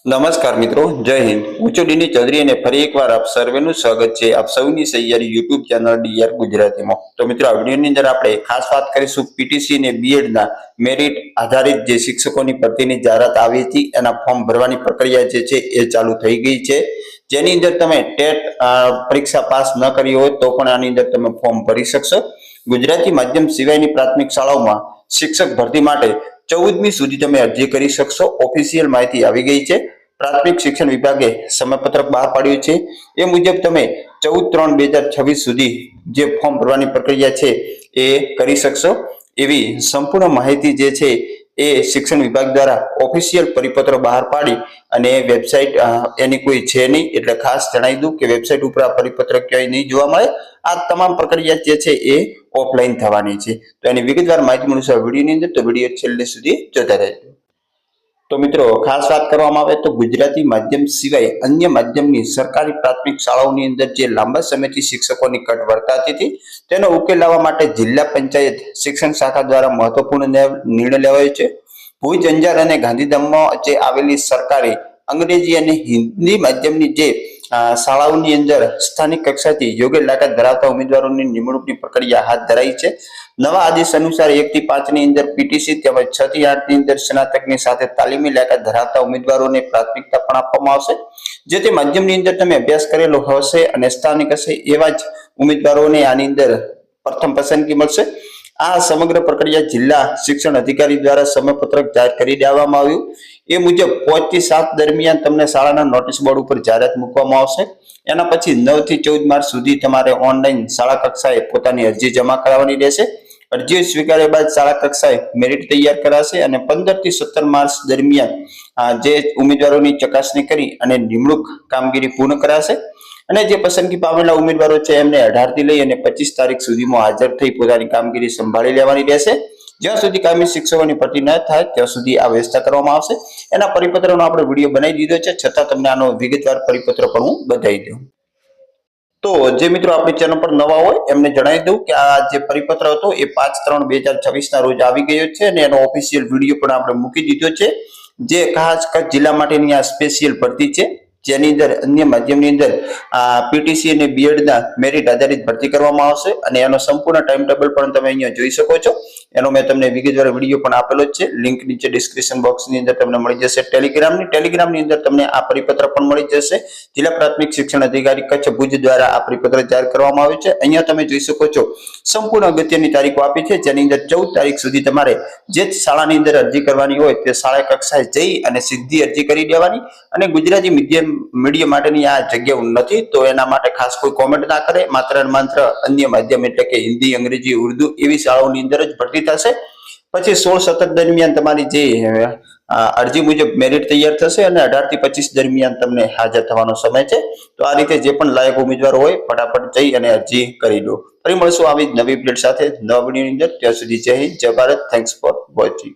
નમસ્કાર મિત્રો, જય હિન્દ. હું છું ડીની ચૌધરી અને ફરી એકવાર આપ સર્વેનું સ્વાગત છે આપ સૌની સહિયારી યુટ્યુબ ચેનલ ડીઆર ગુજરાતીમાં. તો મિત્રો, આ વિડીયોની અંદર આપણે ખાસ વાત કરીશું પીટીસી અને બીએડના મેરિટ આધારિત જે શિક્ષકોની ભરતીની જાહેરાત આવી હતી એના ફોર્મ ભરવાની પ્રક્રિયા જે છે એ ચાલુ થઈ ગઈ છે. જેની અંદર તમે ટેટ પરીક્ષા પાસ ન કરી હોય તો પણ આની અંદર તમે ફોર્મ ભરી શકશો. ગુજરાતી માધ્યમ સિવાયની પ્રાથમિક શાળાઓમાં શિક્ષક ભરતી માટે 14મી સુધી તમે અરજી કરી શકશો. ઓફિશિયલ માહિતી આવી ગઈ છે. પ્રાથમિક શિક્ષણ વિભાગે સમયપત્રક બહાર પાડ્યું છે. એ મુજબ તમે 14/3/2026 સુધી જે ફોર્મ ભરવાની પ્રક્રિયા છે એ કરી શકશો. એવી સંપૂર્ણ માહિતી જે છે એ શિક્ષણ વિભાગ દ્વારા ઓફિશિયલ પરિપત્ર બહાર પાડી અને વેબસાઇટ એની કોઈ છે નહીં, એટલે ખાસ જણાવી દઉં કે વેબસાઇટ ઉપર આ પરિપત્ર ક્યાંય નહીં જોવા મળે. આ તમામ પ્રક્રિયા જે છે એ ઓફલાઈન થવાની છે. તો એની વિગતવાર માહિતી મળશે વિડીયોની અંદર, તો વિડીયો છેલ્લે સુધી જોતા રહેજો. તો મિત્રો, ખાસ વાત કરવામાં આવે તો ગુજરાતી માધ્યમ સિવાય અન્ય માધ્યમની સરકારી પ્રાથમિક શાળાઓની અંદર જે લાંબા સમયથી શિક્ષકોની ઘટ વર્તાતી હતી તેનો ઉકેલ લાવવા માટે જિલ્લા પંચાયત શિક્ષણ શાખા દ્વારા મહત્વપૂર્ણ નિર્ણય લેવાયો છે. ભુજ, અંજાર અને ગાંધીધામમાં જે આવેલી સરકારી અંગ્રેજી અને હિન્દી માધ્યમની જે શાળાઓની અંદર સ્થાનિક કક્ષાથી યોગ્ય લાયકાત ધરાવતા ઉમેદવારોની નિમણૂકની પ્રક્રિયા હાથ ધરાઈ છે. નવા આદેશ અનુસાર 1 થી 5 ની અંદર પીટીસી તેમજ 6 થી 8 ની અંદર સ્નાતકની સાથે તાલીમી લાયકાત ધરાવતા ઉમેદવારોને પ્રાથમિકતા પણ આપવામાં આવશે. જે તે માધ્યમની અંદર તમે અભ્યાસ કરેલો હશે અને સ્થાનિક હશે એવા જ ઉમેદવારોને આની અંદર પ્રથમ પસંદગી મળશે. આ સમગ્ર પ્રક્રિયા જિલ્લા શિક્ષણ અધિકારી દ્વારા સમયપત્રક જાહેર કરી દેવામાં આવ્યું. એ મુજબ 5 થી 7 દરમિયાન તમને શાળાના નોટિસ બોર્ડ ઉપર જાહેરાત મૂકવામાં આવશે. એના પછી 9 થી 14 માર્ચ સુધી તમારે ઓનલાઈન શાળા કક્ષાએ પોતાની અરજી જમા કરાવવાની રહેશે. અરજી સ્વીકાર્યા બાદ શાળા કક્ષાએ મેરિટ તૈયાર કરાશે અને 15 થી 17 માર્ચ દરમિયાન જે ઉમેદવારોની ચકાસણી કરી અને નિમણૂક કામગીરી પૂર્ણ કરાશે. અને જે પસંદગી પામેલા ઉમેદવારો છે એમને 18 થી લઈ અને 25 તારીખ સુધીમાં હાજર થઈ પોતાની કામગીરી સંભાળી લેવાની રહેશે. જ્યાં સુધી કાયમી શિક્ષકોની ભરતી ન થાય ત્યાં સુધી આ વ્યવસ્થા કરવામાં આવશે. એના પરિપત્રનો આપણે વિડીયો બનાવી દીધો છે, છતાં તમને આનો વિગતવાર પરિપત્ર પણ હું બતાવી દઉં. તો જે મિત્રો આપણી ચેનલ પર નવા હોય એમને જણાવી દઉં કે આ જે પરિપત્ર હતો એ 5/3/2026 ના રોજ આવી ગયો છે અને એનો ઓફિશિયલ વિડીયો પણ આપણે મૂકી દીધો છે. જે ખાસ કચ્છ જિલ્લા માટેની આ સ્પેશિયલ ભરતી છે, જેની અંદર અન્ય માધ્યમની અંદર પીટીસી અને બીએડના મેરિટ આધારિત ભરતી કરવામાં આવશે અને એનો સંપૂર્ણ ટાઈમ ટેબલ પણ તમે અહીંયા જોઈ શકો છો. એનો મેં તમને વિગતવાર વિડીયો પણ આપેલો જ છે. લિંક નીચે ડિસ્ક્રિપ્શન બોક્સની અંદર તમને મળી જશે. ટેલિગ્રામની અંદર તમને આ પરિપત્ર પણ મળી જશે. જિલ્લા પ્રાથમિક શિક્ષણ અધિકારી કચ્છ ભુજ દ્વારા આ પરિપત્ર જાહેર કરવામાં આવ્યું છે. અહીંયા તમે જોઈ શકો છો સંપૂર્ણ અગત્યની તારીખો આપી છે, જેની અંદર 14 તારીખ સુધી તમારે જે શાળાની અંદર અરજી કરવાની હોય તે શાળા કક્ષાએ જઈ અને સીધી અરજી કરી દેવાની. અને ગુજરાતી મીડિયમ માટેની આ જગ્યાઓ નથી, તો એના માટે ખાસ કોઈ કોમેન્ટ ના કરે. માત્ર અન્ય માધ્યમ એટલે કે હિન્દી, અંગ્રેજી, ઉર્દુ એવી શાળાઓની અંદર જ ભરતી થશે. પછી 16-17 દરમિયાન તમારી જે અરજી મુજબ મેરિટ તૈયાર થશે અને 18 થી 25 દરમિયાન તમને હાજર થવાનો સમય છે. તો આ રીતે જે પણ લાયક ઉમેદવાર હોય ફટાફટ જઈ અને અરજી કરી દો. ફરી મળશું આવી નવી અપડેટ સાથે નવા વિડીયોની અંદર. ત્યાં સુધી જય હિન્દ, જય ભારત. Thanks for watching.